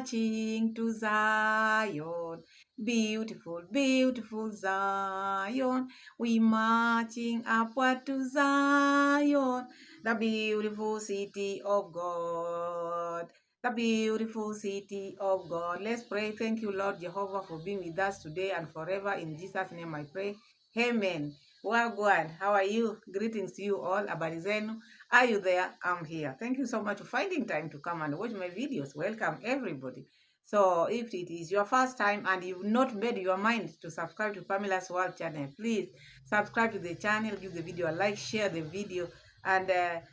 marching to Zion. Beautiful, beautiful Zion. We marching upward to Zion, the beautiful city of God. The beautiful city of God. Let's pray. Thank you, Lord Jehovah, for being with us today and forever. In Jesus' name I pray. Amen. Wagwan, how are you? Greetings to you all. Habari zenu. Are you there? I'm here. Thank you so much for finding time to come and watch my videos. Welcome, everybody. So if it is your first time and you've not made your mind to subscribe to Pamela's World channel, please subscribe to the channel, give the video a like, share the video, and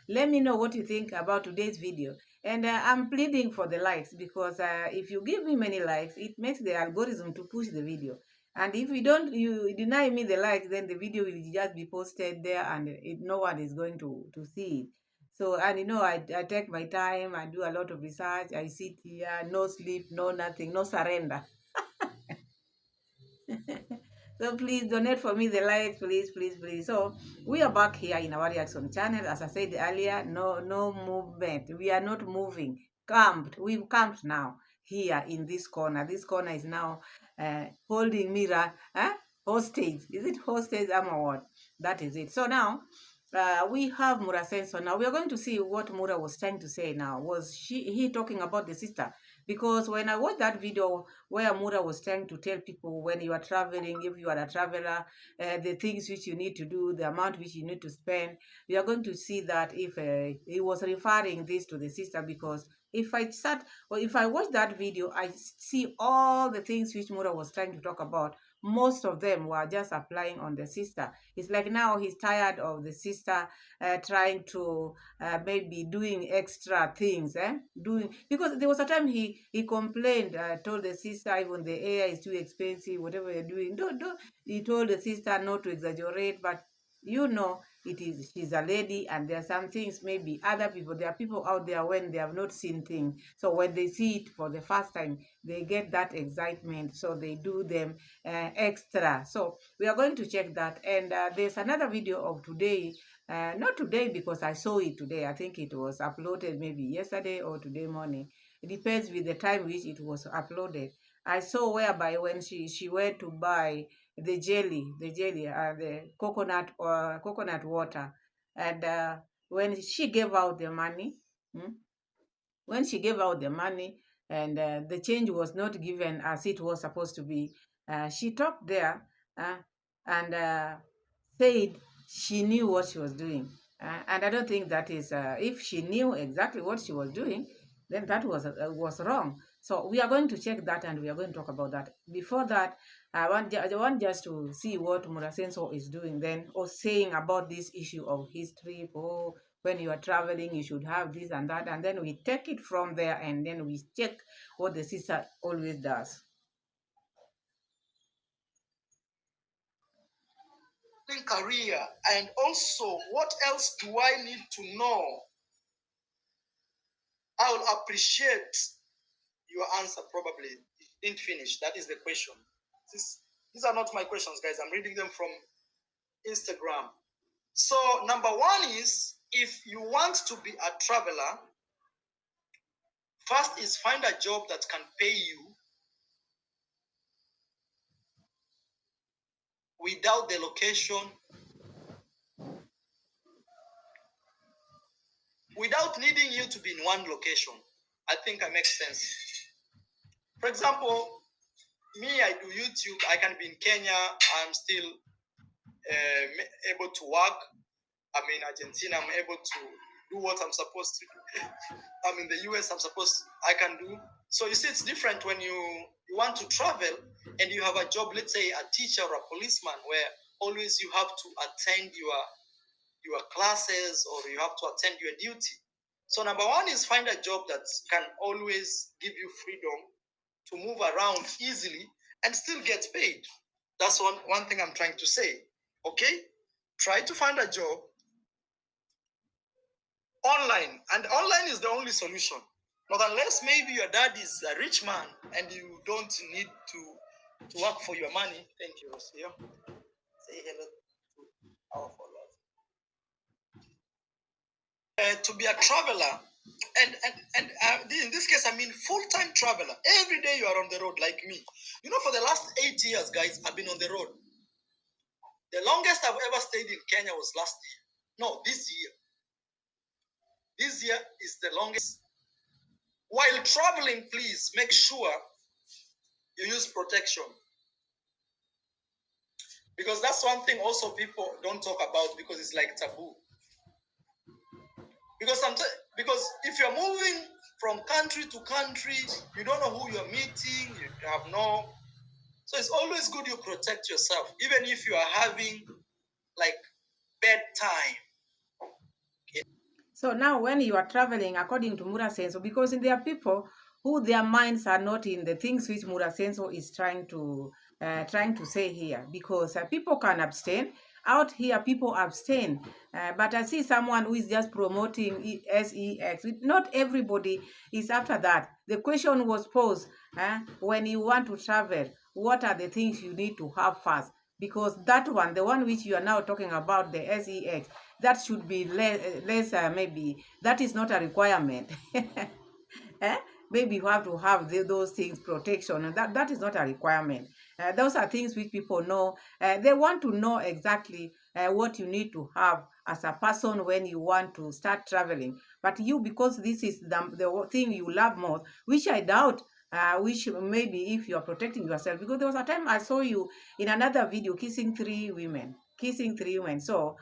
let me know what you think about today's video. And I'm pleading for the likes because if you give me many likes, it makes the algorithm to push the video. And if you deny me the likes, then the video will just be posted there and no one is going to see it. So, and I take my time, I do a lot of research, I sit here, no sleep, no nothing, no surrender. So please donate for me the likes, please, please, please. So we are back here in our reaction channel. As I said earlier, no movement. We are not moving. Camped. We've camped now here in this corner. This corner is now holding mirror hostage. Is it hostage or what? That is it. So now we have Mura Senso. Now we are going to see what Mura was trying to say now. Was he talking about the sister? Because when I watched that video where Mura was trying to tell people when you are traveling, if you are a traveler, the things which you need to do, the amount which you need to spend, we are going to see that if he was referring this to the sister, because if I watch that video, I see all the things which Mura was trying to talk about. Most of them were just applying on the sister. It's like now he's tired of the sister trying to maybe doing extra things, because there was a time he complained, told the sister even the air is too expensive, whatever you're doing, don't. He told the sister not to exaggerate, but she's a lady, and there are some things maybe there are people out there when they have not seen things, so when they see it for the first time, they get that excitement, so they do them extra. So we are going to check that, and there's another video of today. Not today because I saw it today. I think it was uploaded maybe yesterday or today morning. It depends with the time which it was uploaded. I saw whereby when she went to buy the coconut water, and when she gave out the money, when she gave out the money, and the change was not given as it was supposed to be, she talked there and said she knew what she was doing. And I don't think that is, if she knew exactly what she was doing, then that was wrong. So we are going to check that and we are going to talk about that. Before that, I want just to see what Murasenso is doing then, or saying about this issue of his trip. Oh, when you are traveling, you should have this and that. And then we take it from there and then we check what the sister always does. Career, and also what else do I need to know? I will appreciate your answer. Probably didn't finish. That is the question. These are not my questions, guys. I'm reading them from Instagram. So number one is, if you want to be a traveler, first is find a job that can pay you without the location, without needing you to be in one location. I think I make sense. For example, me, I do YouTube. I can be in Kenya. I'm still able to work. I'm in Argentina. I'm able to do what I'm supposed to do. I'm in the US. I can do. So you see, it's different when you want to travel and you have a job, let's say a teacher or a policeman, where always you have to attend your classes, or you have to attend your duty. So number one is find a job that can always give you freedom to move around easily and still get paid. That's one thing I'm trying to say. Okay? Try to find a job online. And online is the only solution. Not unless maybe your dad is a rich man and you don't need to work for your money. Thank you, Rosia. Say hello to our followers. To be a traveler, In this case, I mean full-time traveler. Every day you are on the road, like me. You know, for the last 8 years, guys, I've been on the road. The longest I've ever stayed in Kenya was last year. No, this year. This year is the longest. While traveling, please make sure you use protection, because that's one thing also people don't talk about because it's like taboo. Because sometimes, because if you're moving from country to country, you don't know who you're meeting. You have no. So it's always good you protect yourself, even if you are having like bad time. So now when you are traveling, according to Mura Senso, because there are people who their minds are not in the things which Mura Senso is trying to say here, because people can abstain. Out here, people abstain. But I see someone who is just promoting sex. Not everybody is after that. The question was posed, when you want to travel, what are the things you need to have first? Because that one, the one which you are now talking about, the sex, that should be less, maybe that is not a requirement. eh? Maybe you have to have those things, protection, and that is not a requirement. Those are things which people know. They want to know exactly what you need to have as a person when you want to start traveling. But you, because this is the thing you love most, which I doubt, which maybe if you are protecting yourself, because there was a time I saw you in another video kissing three women. So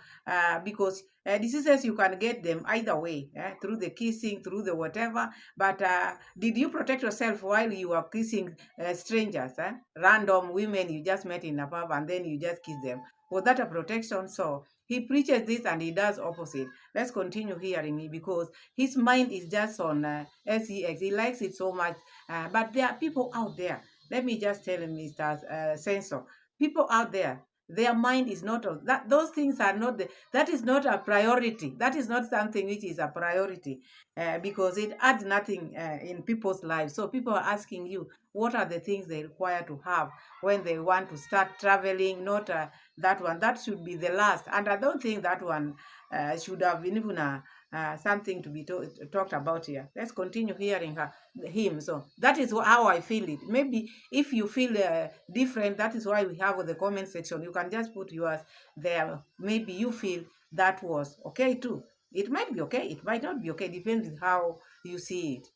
because diseases, you can get them either way, through the kissing, through the whatever. But did you protect yourself while you were kissing strangers, random women you just met in a pub, and then you just kiss them? Was that a protection? So he preaches this and he does opposite. Let's continue hearing me, because his mind is just on sex. He likes it so much. But there are people out there. Let me just tell him, Mr. Sensor. People out there, their mind is not on that. Those things are not that is not a priority. That is not something which is a priority, because it adds nothing in people's lives. So people are asking you, what are the things they require to have when they want to start traveling? Not that one. That should be the last. And I don't think that one should have been even something to be talked about here. Let's continue hearing him. So that is how I feel it. Maybe if you feel different, that is why we have the comment section. You can just put yours there. Maybe you feel that was okay too. It might be okay, it might not be okay, depends on how you see it.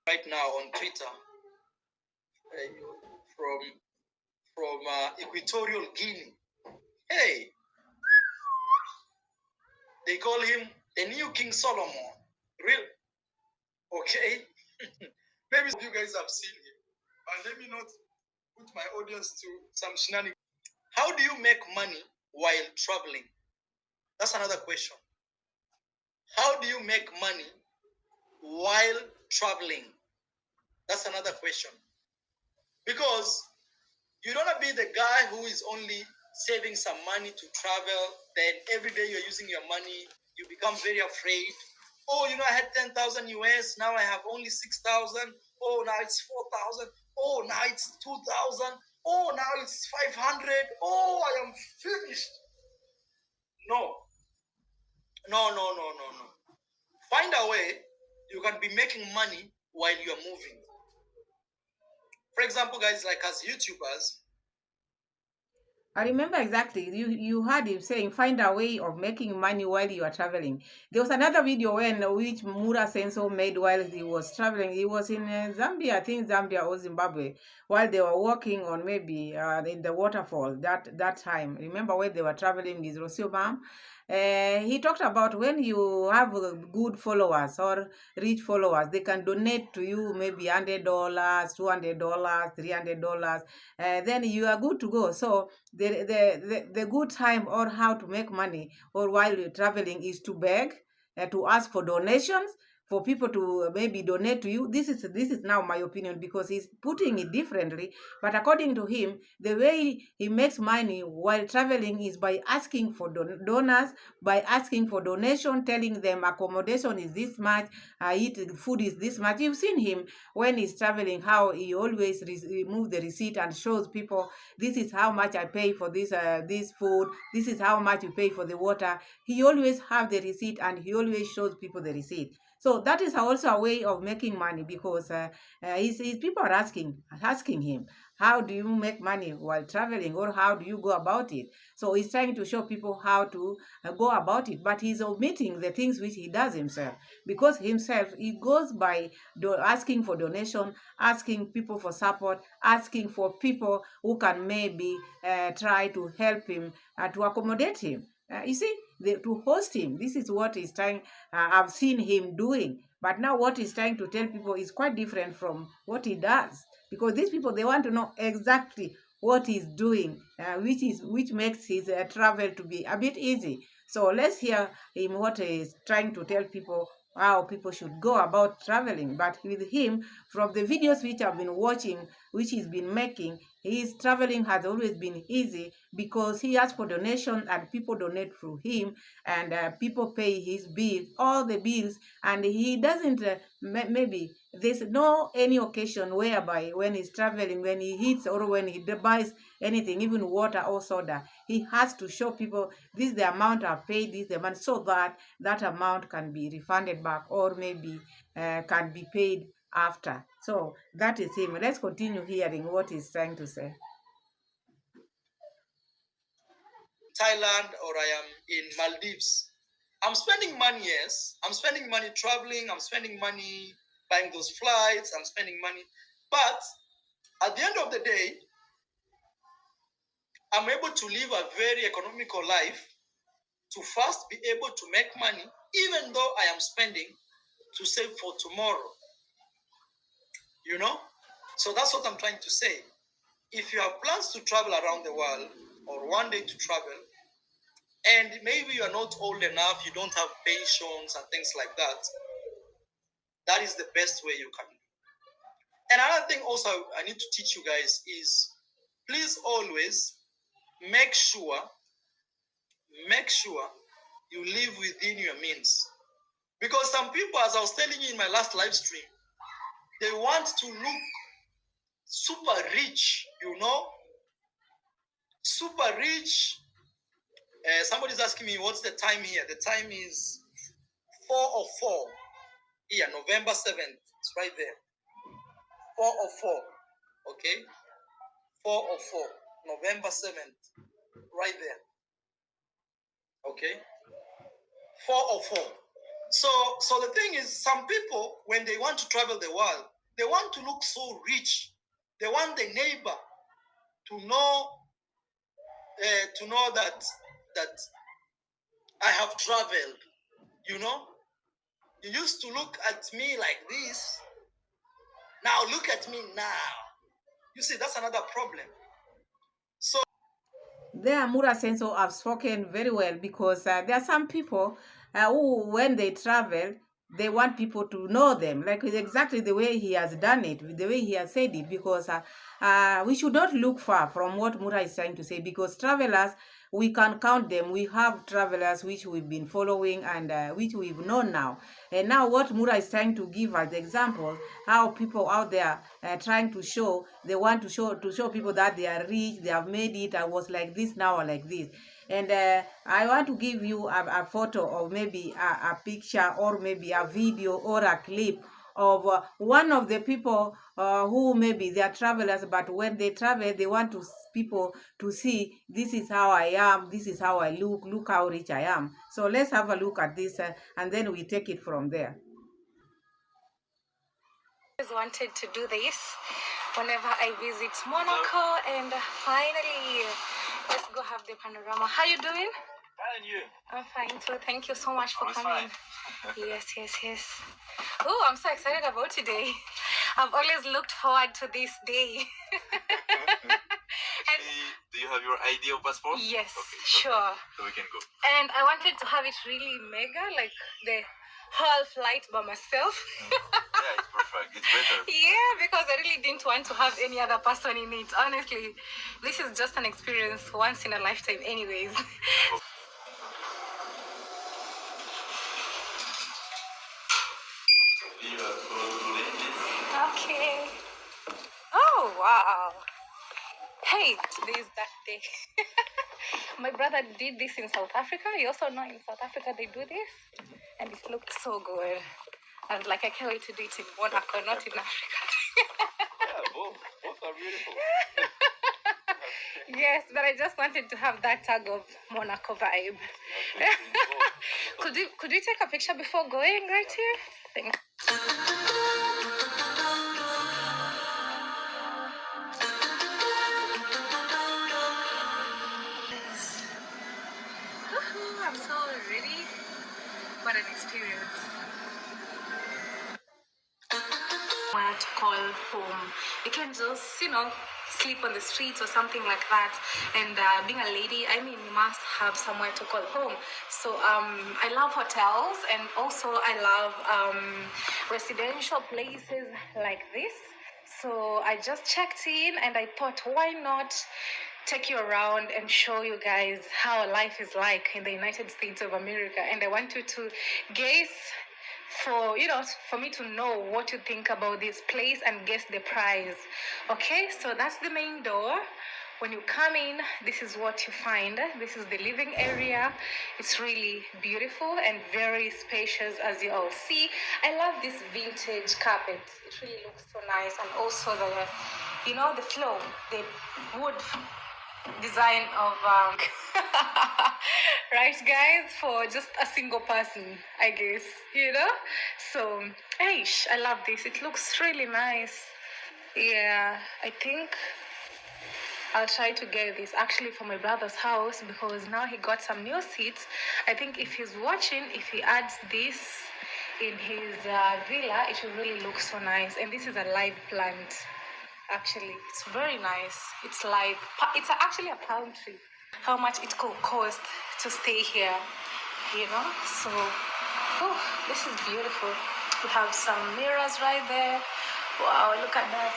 Right now on Twitter, from Equatorial Guinea. Hey, they call him the new King Solomon. Real? Okay. Maybe you guys have seen him. And let me not put my audience to some shenanigans. How do you make money while traveling? That's another question. How do you make money while traveling? That's another question. Because you don't want to be the guy who is only saving some money to travel, then every day you're using your money, you become very afraid. Oh, you know, I had 10,000 US, now I have only 6,000. Oh, now it's 4,000. Oh, now it's 2,000. Oh, now it's 500. Oh, I am finished. No, no, no, no, no, no. Find a way you can be making money while you're moving. For example, guys, like as YouTubers, I remember exactly. You heard him saying, find a way of making money while you are traveling. There was another video which Mura Senso made while he was traveling. He was in Zambia, I think Zambia or Zimbabwe, while they were walking on maybe in the waterfall that time. Remember when they were traveling with Rosiobam? He talked about when you have good followers or rich followers, they can donate to you maybe $100, $200, $300. Then you are good to go. So the good time or how to make money or while you're traveling is to beg, to ask for donations for people to maybe donate to you. This is now my opinion, because he's putting it differently. But according to him, the way he makes money while traveling is by asking for donors, by asking for donation, telling them accommodation is this much, food is this much. You've seen him when he's traveling, how he always remove the receipt and shows people, this is how much I pay for this food, this is how much you pay for the water. He always have the receipt, and he always shows people the receipt. So that is also a way of making money, because his people are asking him, how do you make money while traveling, or how do you go about it? So he's trying to show people how to go about it, but he's omitting the things which he does himself, because himself, he goes by asking for donation, asking people for support, asking for people who can maybe try to help him, to accommodate him. You see, to host him. This is what he's trying. I've seen him doing, but now what he's trying to tell people is quite different from what he does, because these people, they want to know exactly what he's doing, which makes his travel to be a bit easy. So let's hear him what he's trying to tell people, how people should go about traveling. But with him, from the videos which I've been watching, which he's been making, his traveling has always been easy, because he asks for donation and people donate through him, and people pay his bills, all the bills, and he doesn't maybe there's no any occasion whereby when he's traveling, when he eats or when he buys anything, even water or soda, he has to show people, this is the amount I've paid, this is the amount, so that that amount can be refunded back, or maybe can be paid after. So that is him. Let's continue hearing what he's trying to say. Thailand, or I am in Maldives. I'm spending money, yes. I'm spending money traveling. I'm spending money buying those flights. I'm spending money. But at the end of the day, I'm able to live a very economical life, to first be able to make money, even though I am spending, to save for tomorrow. You know? So that's what I'm trying to say. If you have plans to travel around the world, or one day to travel, and maybe you are not old enough, you don't have pensions and things like that, that is the best way you can do. And another thing also I need to teach you guys is, please always make sure you live within your means. Because some people, as I was telling you in my last live stream, they want to look super rich, super rich. Somebody's asking me, what's the time here? The time is 4:04 here, November 7th. It's right there. 4:04. Okay? 4:04. November 7th. Right there. Okay? 4:04. So the thing is, some people, when they want to travel the world, they want to look so rich. They want the neighbor to know that I have traveled. You used to look at me like this. Now look at me now. You see, that's another problem. So There, Mura Senso have spoken very well, because there are some people who, when they travel, they want people to know them, like exactly the way he has done it, the way he has said it, because we should not look far from what Mura is trying to say, because travelers, we can count them. We have travelers which we've been following, and which we've known now. And now what Mura is trying to give as the example, how people out there trying to show, they want to show people that they are rich, they have made it, I was like this, now or like this. And I want to give you a photo, or maybe a picture, or maybe a video or a clip of one of the people who maybe they are travelers, but when they travel, they want people to see, this is how I am, this is how I look how rich I am. So let's have a look at this, and then we take it from there. I always wanted to do this whenever I visit Monaco, and finally, let's go have the panorama. How you doing? and you? I'm fine too. Thank you so much for coming. Fine. Yes. Oh, I'm so excited about today. I've always looked forward to this day. And Do you have your ID or passport? yes, Okay, sure. so we can go. And I wanted to have it really mega, like the whole flight by myself. Yeah, it's perfect. It's better. Yeah, because I really didn't want to have any other person in it. Honestly, this is just an experience once in a lifetime, anyways. Okay. Oh, wow. Hey, today is that day. My brother did this in South Africa. You also know in South Africa they do this. And it looked so good. I was like, I can't wait to do it in Monaco, not in Africa. Yeah, both are beautiful. Yes, but I just wanted to have that tag of Monaco vibe. Could we take a picture before going right here? Thanks. I'm so ready. What an experience. Where to call home. You can just, sleep on the streets or something like that. And being a lady, I mean, you must have somewhere to call home. So I love hotels, and also I love residential places like this. So I just checked in and I thought, why not take you around and show you guys how life is like in the United States of America. And I want you to guess for me to know what you think about this place and guess the price. Okay, so that's the main door. When you come in, this is what you find. This is the living area. It's really beautiful and very spacious, as you all see. I love this vintage carpet. It really looks so nice. And also the floor, the wood design of right, guys, for just a single person, I guess. So I love this. It looks really nice. Yeah, I think I'll try to get this actually for my brother's house, because now he got some new seats. I think if he's watching, if he adds this in his villa, it will really look so nice. And this is a live plant. Actually, it's very nice. It's live. It's actually a palm tree. How much it could cost to stay here, So, this is beautiful. We have some mirrors right there. Wow, look at that.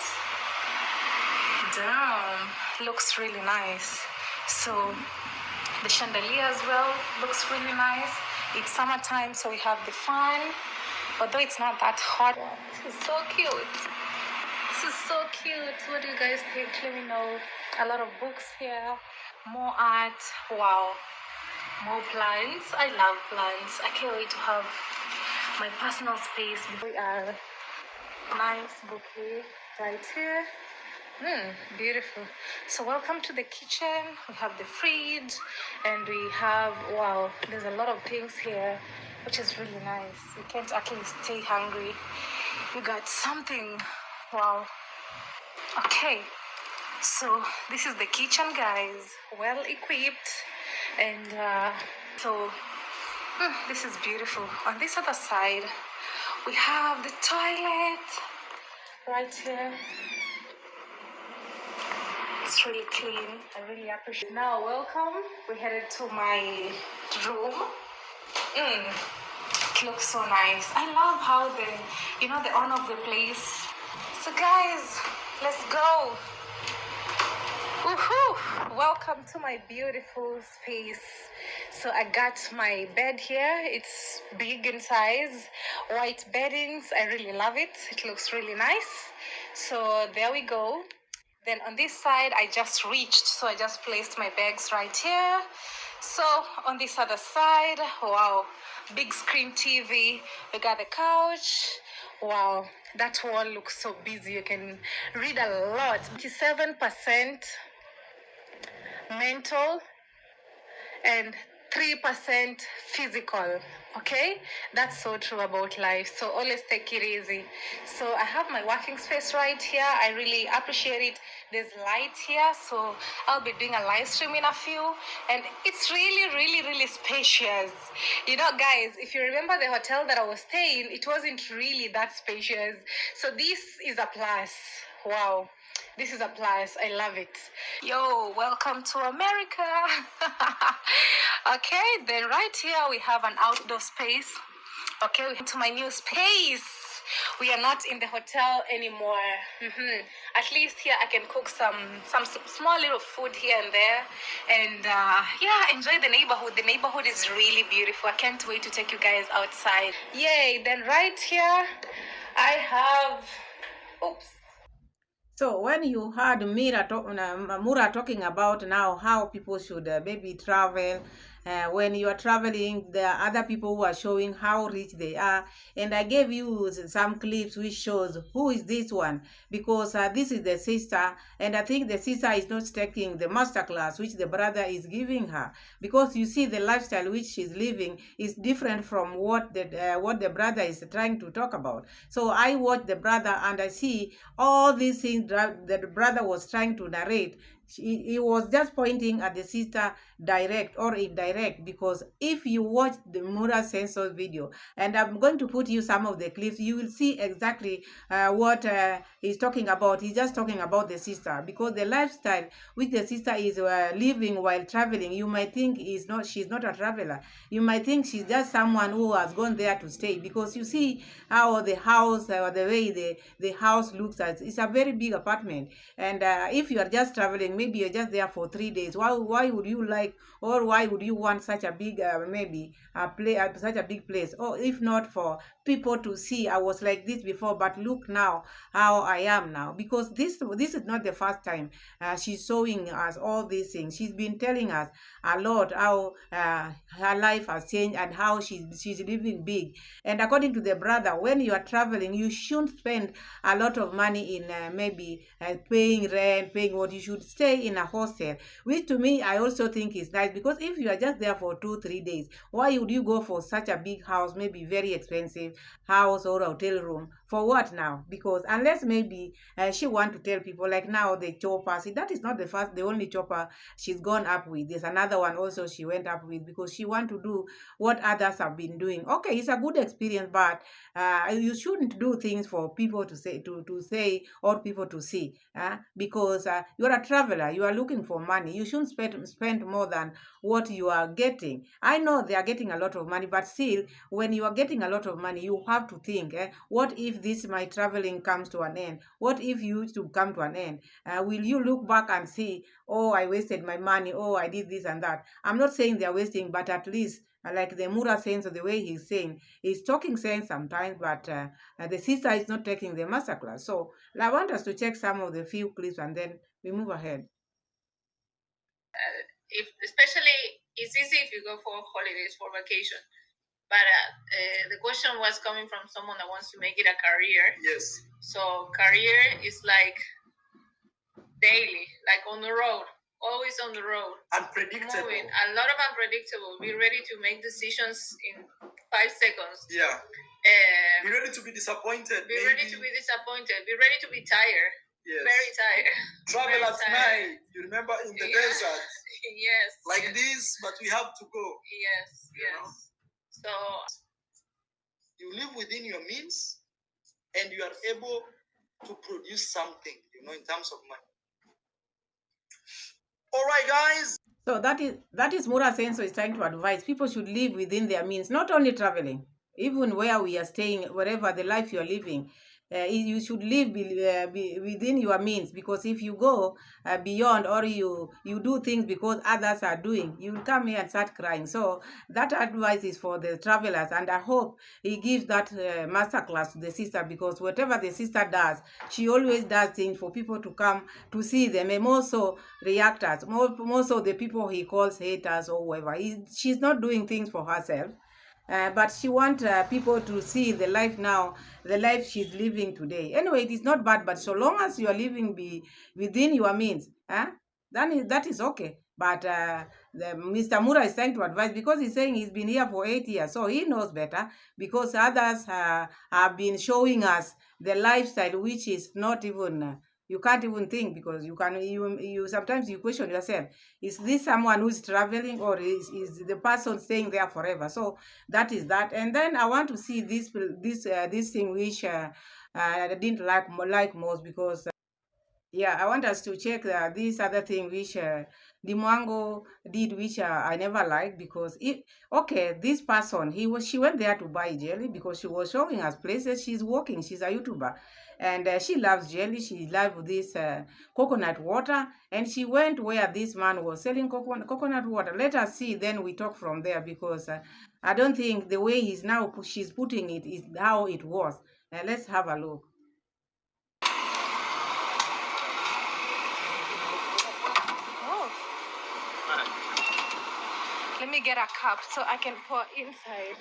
Damn, looks really nice. So the chandelier as well looks really nice. It's summertime, so we have the fan. Although it's not that hot. This is so cute. This is so cute. What do you guys think? Let me know. A lot of books here. More art. Wow. More plants. I love plants. I can't wait to have my personal space. We are nice bouquet right here. Beautiful. So welcome to the kitchen. We have the fridge, and we have, wow, there's a lot of things here, which is really nice. You can't actually stay hungry. You got something. Wow. Okay, so this is the kitchen, guys. Well equipped. And this is beautiful. On this other side, we have the toilet right here. It's really clean. I really appreciate it. Now, welcome. We're headed to my room. It looks so nice. I love how the owner of the place. So, guys, let's go. Woohoo! Welcome to my beautiful space. So I got my bed here. It's big in size, white beddings. I really love it. It looks really nice. So there we go. Then on this side, I just reached, so I just placed my bags right here. So on this other side, wow, big screen TV. We got the couch. Wow, that wall looks so busy. You can read a lot. 97% mental and 3% physical. Okay, that's so true about life. So always take it easy. So I have my working space right here. I really appreciate it. There's light here, so I'll be doing a live stream in a few, and it's really, really, really spacious. Guys, if you remember the hotel that I was staying, it wasn't really that spacious. So this is a plus. Wow. This is a plus. I love it. Yo, welcome to America. Okay, then right here we have an outdoor space. Okay, we're to my new space. We are not in the hotel anymore. At least here I can cook some small little food here and there, and yeah, enjoy the neighborhood. The neighborhood is really beautiful. I can't wait to take you guys outside. Yay! Then right here, I have. Oops. So when you heard Mura talking about now how people should maybe travel, when you are traveling, there are other people who are showing how rich they are, and I gave you some clips which shows who is this one, because this is the sister, and I think the sister is not taking the master class which the brother is giving her, because you see the lifestyle which she's living is different from what the brother is trying to talk about. So I watch the brother and I see all these things that the brother was trying to narrate. He was just pointing at the sister direct or indirect, because if you watch the Mura Sensor video, and I'm going to put you some of the clips, you will see exactly what he's talking about. He's just talking about the sister, because the lifestyle which the sister is living while traveling, you might think she's not a traveler. You might think she's just someone who has gone there to stay, because you see how the house or the way the house looks as it's a very big apartment. And if you are just traveling, maybe you're just there for 3 days, why would you like, or why would you want such a big maybe such a big place, or if not for people to see I was like this before, but look now how I am now. Because this is not the first time she's showing us all these things. She's been telling us a lot how her life has changed and how she's living big. And according to the brother, when you are traveling, you shouldn't spend a lot of money in maybe paying rent, paying what. You should stay in a hostel, which to me I also think is nice, because if you are just there for 2 3 days, why would you go for such a big house, maybe very expensive house or hotel room, for what now? Because unless maybe she want to tell people, like now the chopper, see, that is not the only chopper she's gone up with. There's another one also she went up with, because she want to do what others have been doing. Okay, it's a good experience, but you shouldn't do things for people to say or people to see, because you're a traveler, you are looking for money. You shouldn't spend more than what you are getting. I know they are getting a lot of money, but still, when you are getting a lot of money, you have to think, what if this my traveling comes to an end? What if you used to come to an end? Will you look back and see, oh, I wasted my money, oh, I did this and that? I'm not saying they're wasting, but at least like the Mura sense, or the way he's saying, he's talking sense sometimes, but the sister is not taking the masterclass. So I want us to check some of the few clips and then we move ahead. If especially it's easy if you go for holidays for vacation, but the question was coming from someone that wants to make it a career. Yes. So career is like daily, like on the road, always on the road, Unpredictable. moving, a lot of unpredictable. Be ready to make decisions in 5 seconds. Yeah. Be ready to be disappointed. Be ready to be disappointed. Be ready to be tired. Yes. Very tired. Travel Very at tired. night. You remember in the Yeah. desert. Yes. Like yes. this, but we have to go. Yes. You know? Yes. So You live within your means and you are able to produce something, in terms of money. All right, guys. So that is Mura Senso is trying to advise people should live within their means, not only traveling, even where we are staying, wherever the life you are living. You should live within your means, because if you go beyond, or you do things because others are doing, you will come here and start crying. So that advice is for the travelers, and I hope he gives that masterclass to the sister, because whatever the sister does, she always does things for people to come to see them, and more so reactors, more so the people he calls haters or whoever. She's not doing things for herself. But she wants people to see the life now, the life she's living today. Anyway, it is not bad, but so long as you are living within your means, then that is okay. But Mr. Mura is trying to advise, because he's saying he's been here for 8 years, so he knows better, because others have been showing us the lifestyle, which is not even you can't even think, because you sometimes you question yourself, is this someone who's traveling, or is the person staying there forever? So that is that. And then I want to see this thing which I didn't like most, because yeah, I want us to check this other thing which Dimwango did, which I never liked, because this person, she went there to buy jelly because she was showing us places. She's working, she's a YouTuber, and she loves jelly. She loves this coconut water, and she went where this man was selling coconut water. Let us see, then we talk from there, because I don't think the way she's putting it is how it was. Let's have a look. Oh. Let me get a cup so I can pour inside.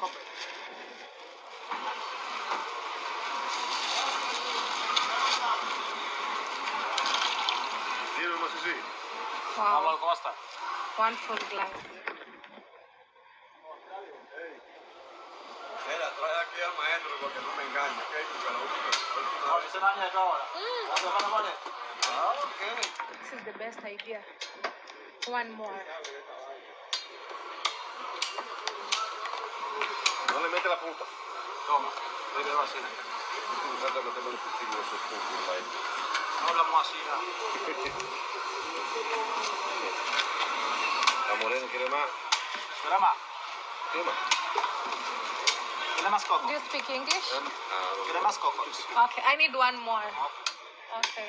Wow. One full glass. Trae aquí al maestro porque no me engaña, ¿ok? This is the best idea. One more. No le mete la punta. Toma, le va así. Fíjate que tengo el cuchillo esos puntos ahí. No hablamos así, La morena quiere más. ¿Quiere más? ¿Quiere más? ¿Quiere más coco? Do you speak English? ¿Quiere más coco? Okay, I need one more. Okay.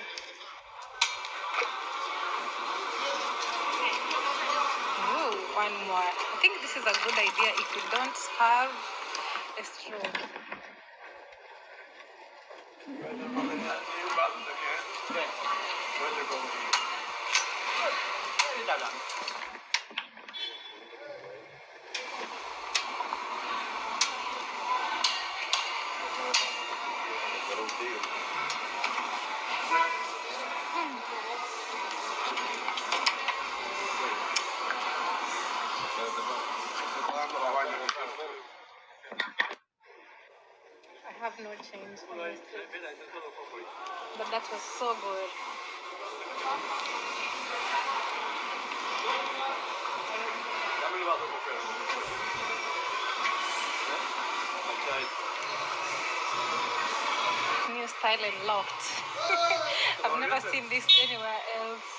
Ooh, one more. I think this is a good idea if you don't have a straw. I have no change, honestly. But that was so good. New style and locked. I've never seen this anywhere else.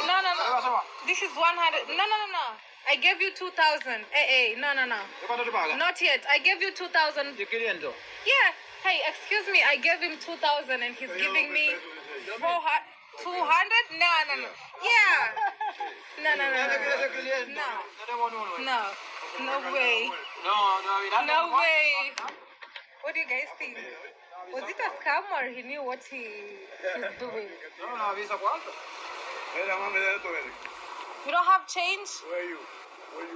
No. This is 100. No. I gave you 2,000. No. Not yet. I gave you 2,000. Yeah. Hey, excuse me. I gave him 2,000 and he's giving me 200. No. Yeah. No way. No way. What do you guys think? Was it a scam or he knew what he's doing? You don't have change? Where are you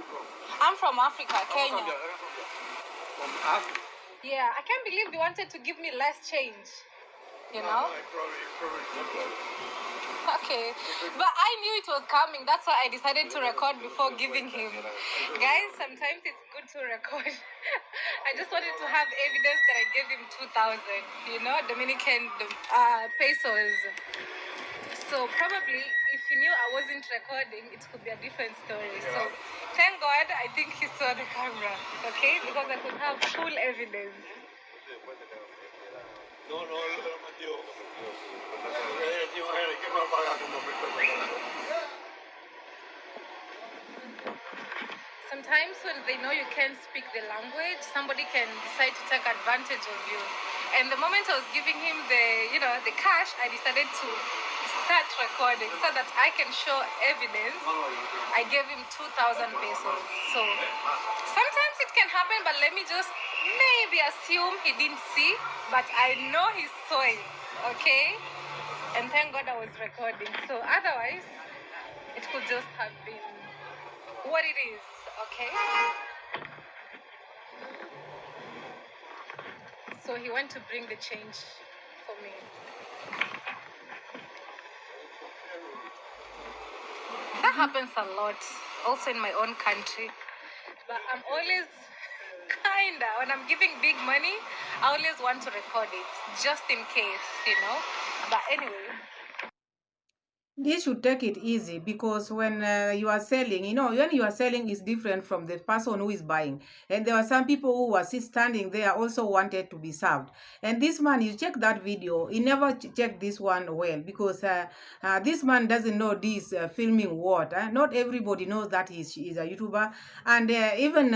from? I'm from Africa, Kenya. From Africa? Yeah, I can't believe you wanted to give me less change. You know? Okay. But I knew it was coming. That's why I decided to record before giving him. Guys, sometimes it's good to record. I just wanted to have evidence that I gave him 2,000, Dominican pesos. So probably if he knew I wasn't recording, it could be a different story. So thank God I think he saw the camera, okay? Because I could have full evidence. Sometimes when they know you can't speak the language, somebody can decide to take advantage of you. And the moment I was giving him the cash, I decided to start recording so that I can show evidence. I gave him 2,000 pesos. So sometimes it can happen, but let me just maybe assume he didn't see, but I know he saw it, okay? And thank God I was recording. So otherwise, it could just have been what it is, okay? So he went to bring the change for me. That happens a lot, also in my own country. But I'm always kind kinda. When I'm giving big money, I always want to record it, just in case, you know. But anyway. This should take it easy, because when you are selling, when you are selling is different from the person who is buying. And there were some people who were standing there also wanted to be served. And this man, you check that video, he never checked this one well, because this man doesn't know this filming what. Not everybody knows that he's a YouTuber. And even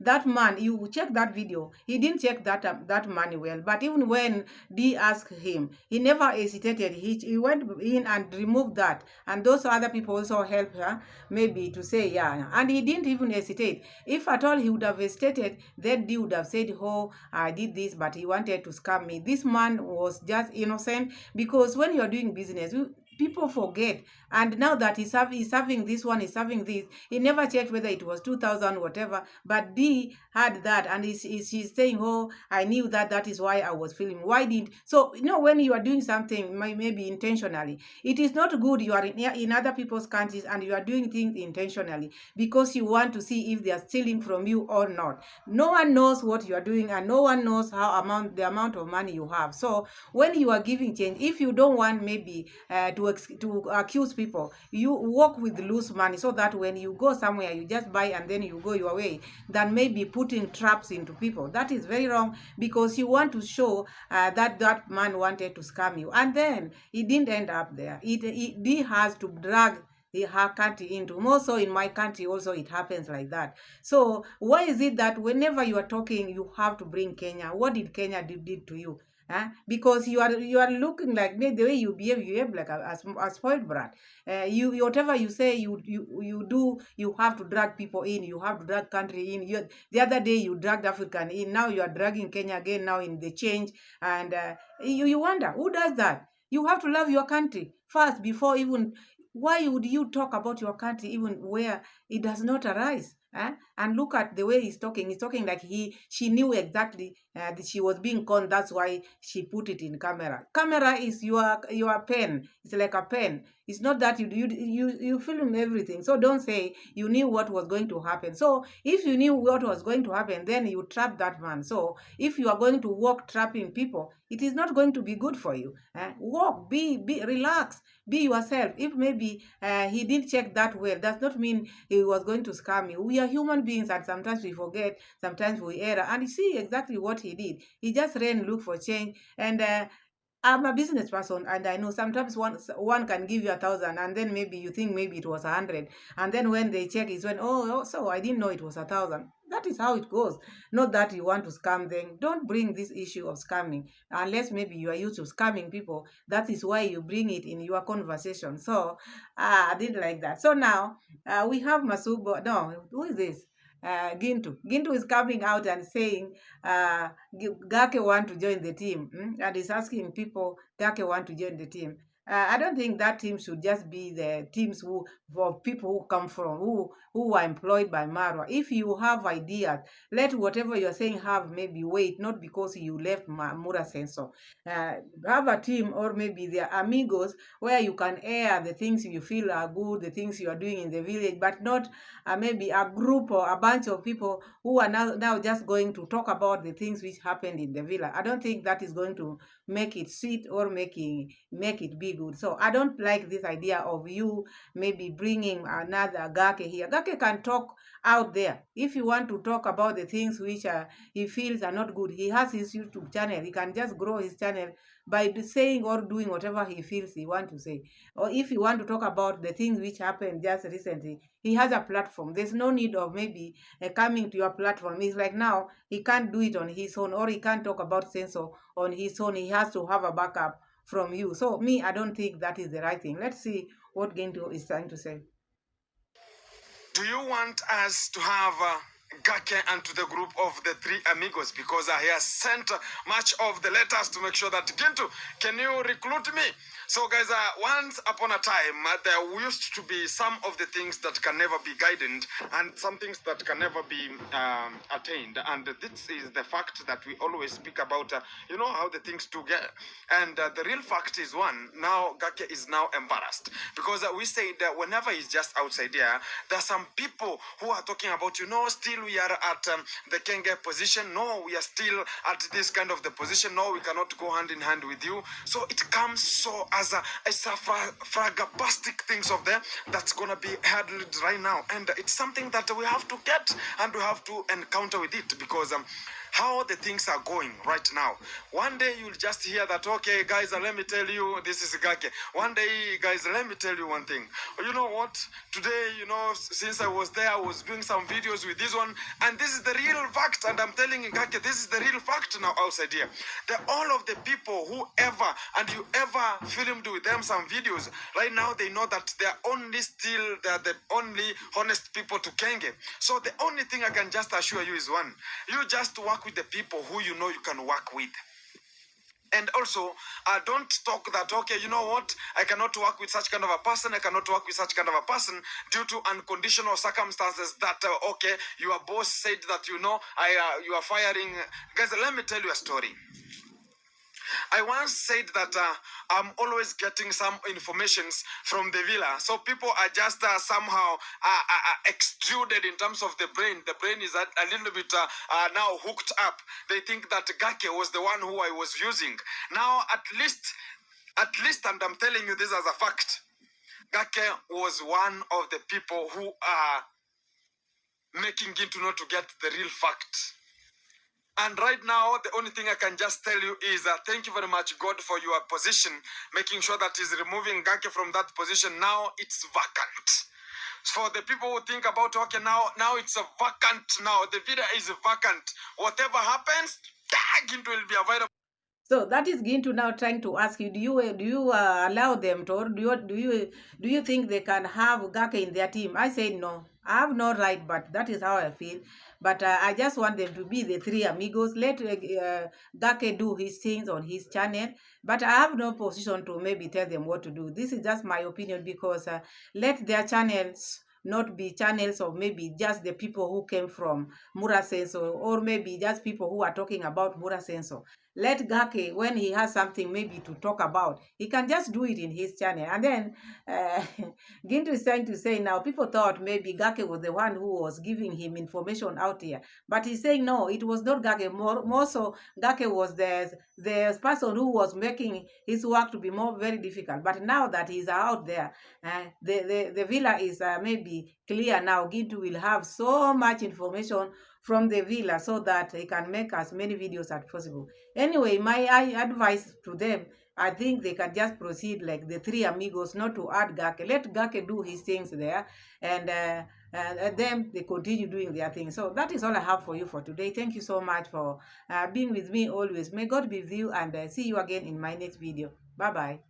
that man, you check that video, he didn't check that money well. But even when Dee asked him, he never hesitated. He went in and removed that. And those other people also helped her, maybe to say, yeah. And he didn't even hesitate. If at all he would have hesitated, then Dee would have said, oh, I did this, but he wanted to scam me. This man was just innocent, because when you're doing business, people forget. And now that he's serving this one, he's serving this, he never checked whether it was 2,000 whatever. But Dee had that, and she's saying, oh, I knew that is why I was filming. Why didn't? So when you are doing something maybe intentionally, it is not good. You are in other people's countries and you are doing things intentionally because you want to see if they are stealing from you or not. No one knows what you are doing, and no one knows the amount of money you have. So when you are giving change, if you don't want maybe to accuse people, you work with loose money, so that when you go somewhere, you just buy and then you go your way, than maybe putting traps into people. That is very wrong, because you want to show that man wanted to scam you, and then he didn't end up there. He has to drag her country into. More so in my country also it happens like that. So why is it that whenever you are talking, you have to bring Kenya? What did Kenya did to you? Because you are looking like me, the way you behave like a spoiled brat. You whatever you say, you do, you have to drag people in, you have to drag country in. The other day you dragged African in, now you are dragging Kenya again, now in the change. And you wonder, who does that? You have to love your country first before even. Why would you talk about your country even where it does not arise? And look at the way he's talking. He's talking like she knew exactly that she was being conned. That's why she put it in camera. Camera is your pen. It's like a pen. It's not that you film everything. So don't say you knew what was going to happen. So if you knew what was going to happen, then you trap that man. So if you are going to walk trapping people, it is not going to be good for you. Walk, be relax, be yourself. If maybe he didn't check that well, does not mean he was going to scam you. We are human beings, and sometimes we forget, sometimes we err. And you see exactly what he did. He just ran, look for change. And I'm a business person, and I know sometimes one can give you 1,000, and then maybe you think maybe it was 100, and then when they check, it's when, oh, so I didn't know it was 1,000. That is how it goes. Not that you want to scam them. Don't bring this issue of scamming unless maybe you are used to scamming people. That is why you bring it in your conversation. So I didn't like that. So now we have Masubo. No, who is this? Gintu. Gintu is coming out and saying Gake want to join the team, and is asking people, Gake want to join the team. I don't think that team should just be the teams for people who come from, who are employed by Marwa. If you have ideas, let whatever you're saying have maybe weight, not because you left Mura Sensor. Have a team, or maybe they are amigos, where you can air the things you feel are good, the things you are doing in the village, but not maybe a group or a bunch of people who are now just going to talk about the things which happened in the villa. I don't think that is going to make it sweet or make it be good. So I don't like this idea of you maybe bringing another Gake here. Gake can talk out there. If you want to talk about the things which he feels are not good, he has his YouTube channel. He can just grow his channel by saying or doing whatever he feels he want to say. Or if you want to talk about the things which happened just recently, he has a platform. There's no need of maybe coming to your platform. It's like now he can't do it on his own, or he can't talk about Sensor on his own. He has to have a backup from you. So me, I don't think that is the right thing. Let's see what Gento is trying to say. Do you want us to have Gake and to the group of the three amigos? Because he has sent much of the letters to make sure that, Gintu, can you recruit me? So guys, once upon a time, there used to be some of the things that can never be guided and some things that can never be attained. And this is the fact that we always speak about, how the things do get. And the real fact is one, now Gake is now embarrassed. Because we say that whenever he's just outside there, there are some people who are talking about, still still we are at the Kenge position. No, we are still at this kind of the position. No, we cannot go hand in hand with you. So it comes so as a fragabastic things of them that's gonna be handled right now, and it's something that we have to get and we have to encounter with it, because how the things are going right now. One day you'll just hear that, okay, guys, let me tell you, this is Gake. One day, guys, let me tell you one thing. You know what? Today, since I was there, I was doing some videos with this one, and this is the real fact. And I'm telling you, Gake, this is the real fact now outside here. All of the people who ever, and you ever filmed with them some videos, right now they know that they're the only honest people to Kenge. So the only thing I can just assure you is one: you just work with the people who you know you can work with. And also, don't talk that, okay, you know what, I cannot work with such kind of a person, I cannot work with such kind of a person due to unconditional circumstances that, okay, your boss said that, you are firing. Guys, let me tell you a story. I once said that I'm always getting some informations from the villa. So people are just somehow extruded in terms of the brain. The brain is a little bit now hooked up. They think that Gake was the one who I was using. Now, at least, and I'm telling you this as a fact, Gake was one of the people who are making it to get the real fact. And right now, the only thing I can just tell you is thank you very much, God, for your position, making sure that He's removing Gake from that position. Now it's vacant. For the people who think about, okay, now it's a vacant, now the video is vacant. Whatever happens, tag it will be available. So that is Gintu now trying to ask you: do you allow them to, or do you think they can have Gake in their team? I said no. I have no right, but that is how I feel. But I just want them to be the three amigos. Let Gake do his things on his channel. But I have no position to maybe tell them what to do. This is just my opinion, because let their channels not be channels of maybe just the people who came from Mura Senso, or maybe just people who are talking about Mura Senso. Let Gake, when he has something maybe to talk about, he can just do it in his channel. And then Gintu is trying to say now, people thought maybe Gake was the one who was giving him information out here. But he's saying no, it was not Gake. More so, Gake was the person who was making his work to be very difficult. But now that he's out there, the villa is maybe clear now. Gintu will have so much information from the villa so that he can make as many videos as possible. Anyway, my advice to them, I think they can just proceed like the three amigos, not to add Gake. Let Gake do his things there, and then they continue doing their thing. So that is all I have for you for today. Thank you so much for being with me always. May God be with you, and see you again in my next video. Bye-bye.